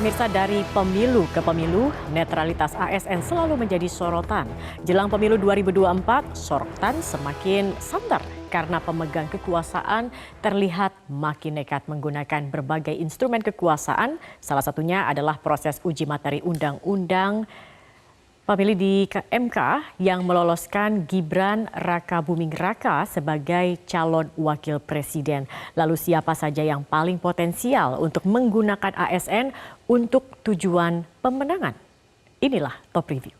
pemirsa, dari pemilu ke pemilu, netralitas ASN selalu menjadi sorotan. Jelang pemilu 2024, sorotan semakin santer karena pemegang kekuasaan terlihat makin nekat menggunakan berbagai instrumen kekuasaan. Salah satunya adalah proses uji materi undang-undang pemilu di MK yang meloloskan Gibran Rakabuming Raka sebagai calon wakil presiden. Lalu siapa saja yang paling potensial untuk menggunakan ASN untuk tujuan pemenangan? Inilah Top Review.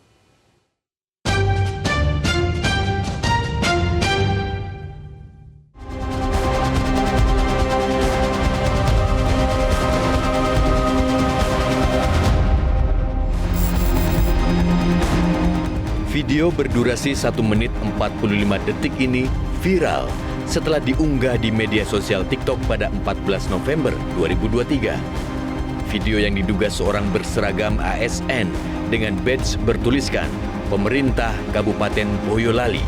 Video berdurasi 1 menit 45 detik ini viral setelah diunggah di media sosial TikTok pada 14 November 2023. Video yang diduga seorang berseragam ASN dengan badge bertuliskan Pemerintah Kabupaten Boyolali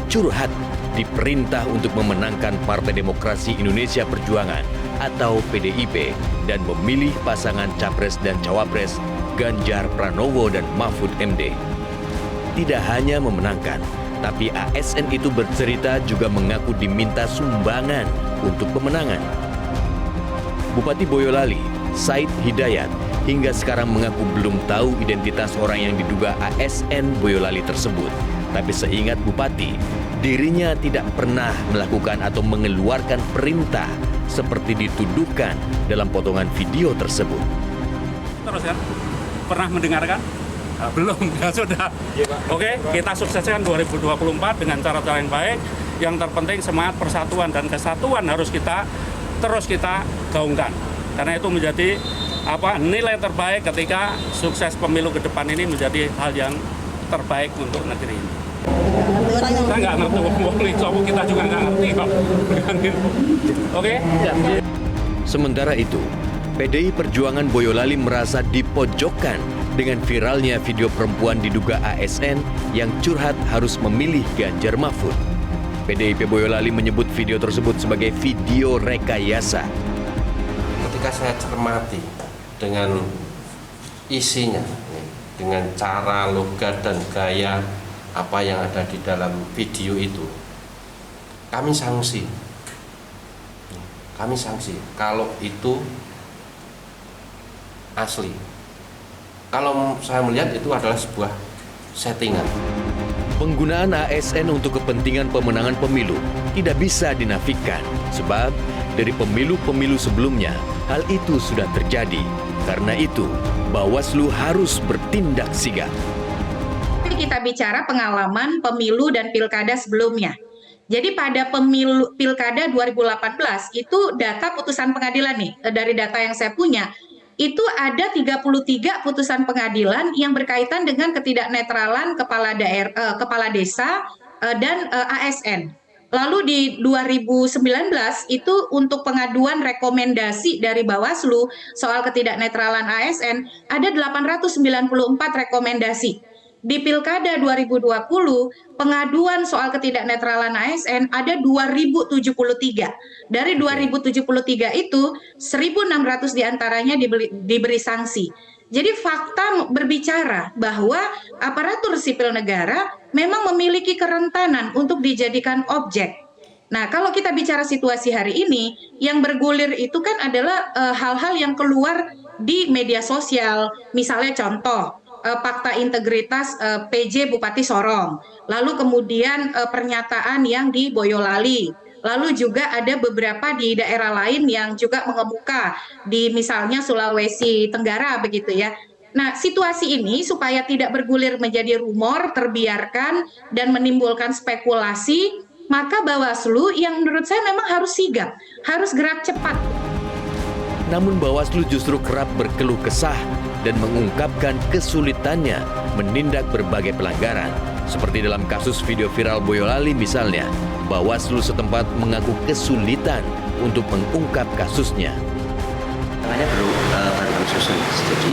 curhat diperintah untuk memenangkan Partai Demokrasi Indonesia Perjuangan atau PDIP dan memilih pasangan Capres dan Cawapres Ganjar Pranowo dan Mahfud MD. Tidak hanya memenangkan, tapi ASN itu bercerita juga mengaku diminta sumbangan untuk pemenangan. Bupati Boyolali, Said Hidayat, hingga sekarang mengaku belum tahu identitas orang yang diduga ASN Boyolali tersebut. Tapi seingat Bupati, dirinya tidak pernah melakukan atau mengeluarkan perintah seperti dituduhkan dalam potongan video tersebut. Terus kan, pernah mendengarkan? Belum, ya sudah. Oke, kita sukseskan 2024 dengan cara-cara yang baik. Yang terpenting semangat persatuan dan kesatuan harus kita gaungkan. Karena itu menjadi nilai terbaik ketika sukses pemilu ke depan ini menjadi hal yang terbaik untuk negeri ini. Kita nggak ngerti kita juga nggak ngerti kok. Oke? Sementara itu, PDI Perjuangan Boyolali merasa dipojokkan dengan viralnya video perempuan diduga ASN yang curhat harus memilih Ganjar Mahfud. PDIP Boyolali menyebut video tersebut sebagai video rekayasa. Ketika saya cermati dengan isinya, dengan cara, logat, dan gaya apa yang ada di dalam video itu, kami sanksi kalau itu asli. Kalau saya melihat itu adalah sebuah settingan. Penggunaan ASN untuk kepentingan pemenangan pemilu tidak bisa dinafikan, sebab dari pemilu-pemilu sebelumnya hal itu sudah terjadi. Karena itu, Bawaslu harus bertindak sigap. Kita bicara pengalaman pemilu dan pilkada sebelumnya. Jadi pada pemilu pilkada 2018 itu data putusan pengadilan nih, dari data yang saya punya, itu ada 33 putusan pengadilan yang berkaitan dengan ketidaknetralan kepala desa dan ASN. Lalu di 2019 itu untuk pengaduan rekomendasi dari Bawaslu soal ketidaknetralan ASN ada 894 rekomendasi. Di Pilkada 2020, pengaduan soal ketidaknetralan ASN ada 2073. Dari 2073 itu, 1.600 diantaranya diberi sanksi. Jadi fakta berbicara bahwa aparatur sipil negara memang memiliki kerentanan untuk dijadikan objek. Nah, kalau kita bicara situasi hari ini, yang bergulir itu kan adalah hal-hal yang keluar di media sosial. Misalnya contoh, fakta integritas PJ Bupati Sorong, lalu kemudian pernyataan yang di Boyolali, lalu juga ada beberapa di daerah lain yang juga mengemuka di misalnya Sulawesi Tenggara begitu ya. Nah, situasi ini supaya tidak bergulir menjadi rumor, terbiarkan dan menimbulkan spekulasi, maka Bawaslu yang menurut saya memang harus sigap, harus gerak cepat. Namun Bawaslu justru kerap berkeluh kesah dan mengungkapkan kesulitannya menindak berbagai pelanggaran. Seperti dalam kasus video viral Boyolali misalnya, Bawaslu setempat mengaku kesulitan untuk mengungkap kasusnya. Namanya baru susun, jadi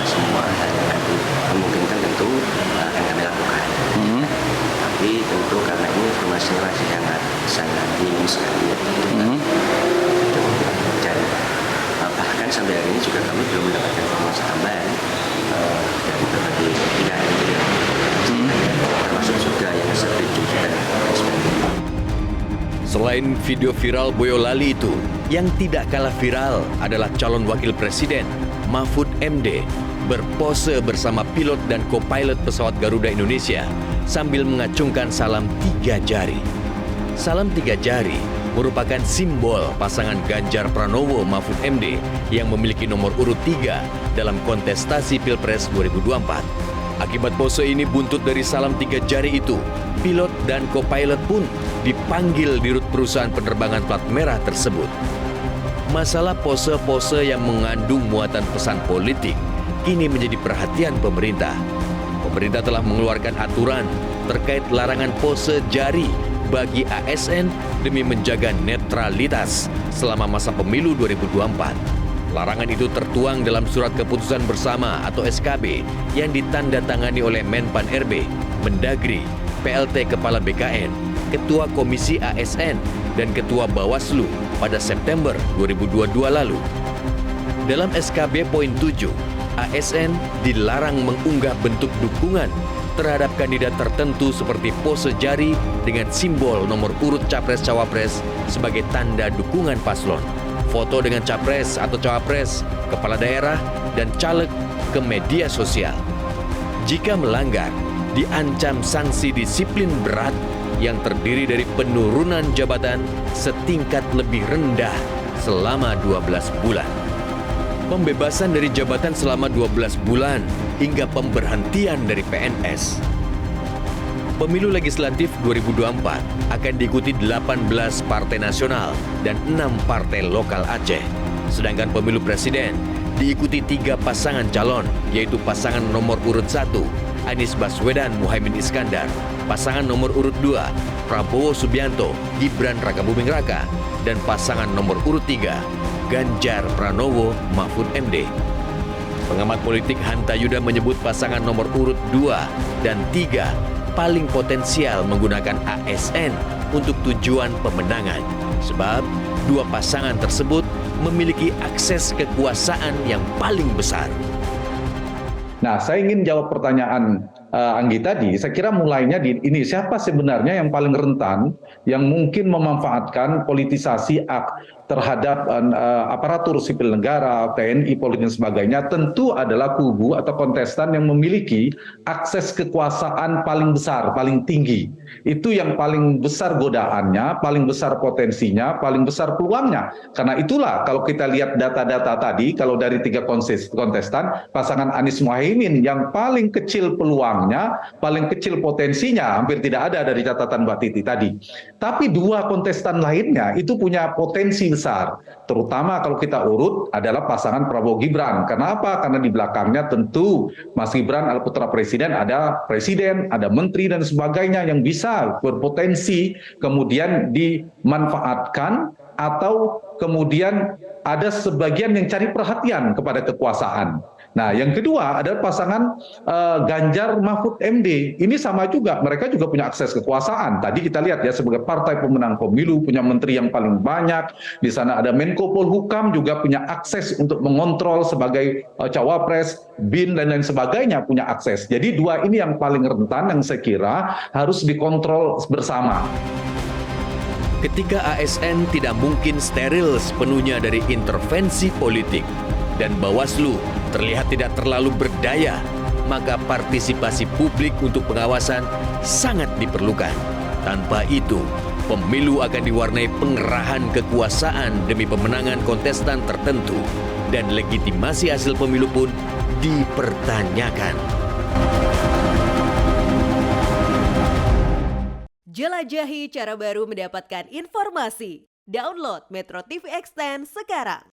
semua hal yang nanti memungkinkan tentu akan kami lakukan. Tapi tentu karena ini informasinya masih sangat minim sekali ya. Dan bahkan sampai hari ini juga kami belum mendapatkan Selain video viral Boyolali itu, yang tidak kalah viral adalah calon wakil presiden Mahfud MD berpose bersama pilot dan co-pilot pesawat Garuda Indonesia sambil mengacungkan salam 3 jari. Salam 3 jari merupakan simbol pasangan Ganjar Pranowo Mahfud MD yang memiliki nomor urut 3 dalam kontestasi Pilpres 2024. Akibat pose ini buntut dari salam 3 jari itu, pilot dan co-pilot pun dipanggil di rut perusahaan penerbangan plat merah tersebut. Masalah pose-pose yang mengandung muatan pesan politik kini menjadi perhatian pemerintah. Pemerintah telah mengeluarkan aturan terkait larangan pose jari bagi ASN demi menjaga netralitas selama masa pemilu 2024. Larangan itu tertuang dalam surat keputusan bersama atau SKB yang ditandatangani oleh Menpan RB, Mendagri, PLT Kepala BKN, Ketua Komisi ASN, dan Ketua Bawaslu pada September 2022 lalu. Dalam SKB poin 7, ASN dilarang mengunggah bentuk dukungan terhadap kandidat tertentu seperti pose jari dengan simbol nomor urut capres-cawapres sebagai tanda dukungan paslon, foto dengan capres atau cawapres, kepala daerah, dan caleg ke media sosial. Jika melanggar, diancam sanksi disiplin berat yang terdiri dari penurunan jabatan setingkat lebih rendah selama 12 bulan. Pembebasan dari jabatan selama 12 bulan hingga pemberhentian dari PNS. Pemilu legislatif 2024 akan diikuti 18 partai nasional dan 6 partai lokal Aceh. Sedangkan pemilu presiden diikuti 3 pasangan calon, yaitu pasangan nomor urut 1, Anies Baswedan Muhaimin Iskandar, pasangan nomor urut 2, Prabowo Subianto Gibran Rakabuming Raka, dan pasangan nomor urut 3, Ganjar Pranowo Mahfud MD. Pengamat politik Hanta Yuda menyebut pasangan nomor urut 2 dan 3 paling potensial menggunakan ASN untuk tujuan pemenangan. Sebab dua pasangan tersebut memiliki akses kekuasaan yang paling besar. Nah, saya ingin jawab pertanyaan Anggi tadi. Saya kira mulainya di ini, siapa sebenarnya yang paling rentan yang mungkin memanfaatkan politisasi terhadap aparatur sipil negara, TNI, Polri dan sebagainya, tentu adalah kubu atau kontestan yang memiliki akses kekuasaan paling besar, paling tinggi. Itu yang paling besar godaannya, paling besar potensinya, paling besar peluangnya. Karena itulah kalau kita lihat data-data tadi, kalau dari 3 kontestan, pasangan Anies Muhaimin yang paling kecil peluangnya, paling kecil potensinya, hampir tidak ada dari catatan Mbak Titi tadi. Tapi 2 kontestan lainnya itu punya potensi besar, terutama kalau kita urut adalah pasangan Prabowo Gibran. Kenapa? Karena di belakangnya tentu Mas Gibran adalah putra presiden, ada menteri dan sebagainya yang bisa berpotensi kemudian dimanfaatkan atau kemudian ada sebagian yang cari perhatian kepada kekuasaan. Nah, yang kedua adalah pasangan Ganjar Mahfud MD. Ini sama juga, mereka juga punya akses kekuasaan. Tadi kita lihat ya, sebagai partai pemenang pemilu, punya menteri yang paling banyak. Di sana ada Menko Polhukam juga punya akses untuk mengontrol sebagai cawapres, BIN, dan lain sebagainya punya akses. Jadi 2 ini yang paling rentan yang saya kira harus dikontrol bersama. Ketika ASN tidak mungkin steril sepenuhnya dari intervensi politik dan Bawaslu terlihat tidak terlalu berdaya, maka partisipasi publik untuk pengawasan sangat diperlukan. Tanpa itu, pemilu akan diwarnai pengerahan kekuasaan demi pemenangan kontestan tertentu dan legitimasi hasil pemilu pun dipertanyakan. Jelajahi cara baru mendapatkan informasi. Download Metro TV Extend sekarang.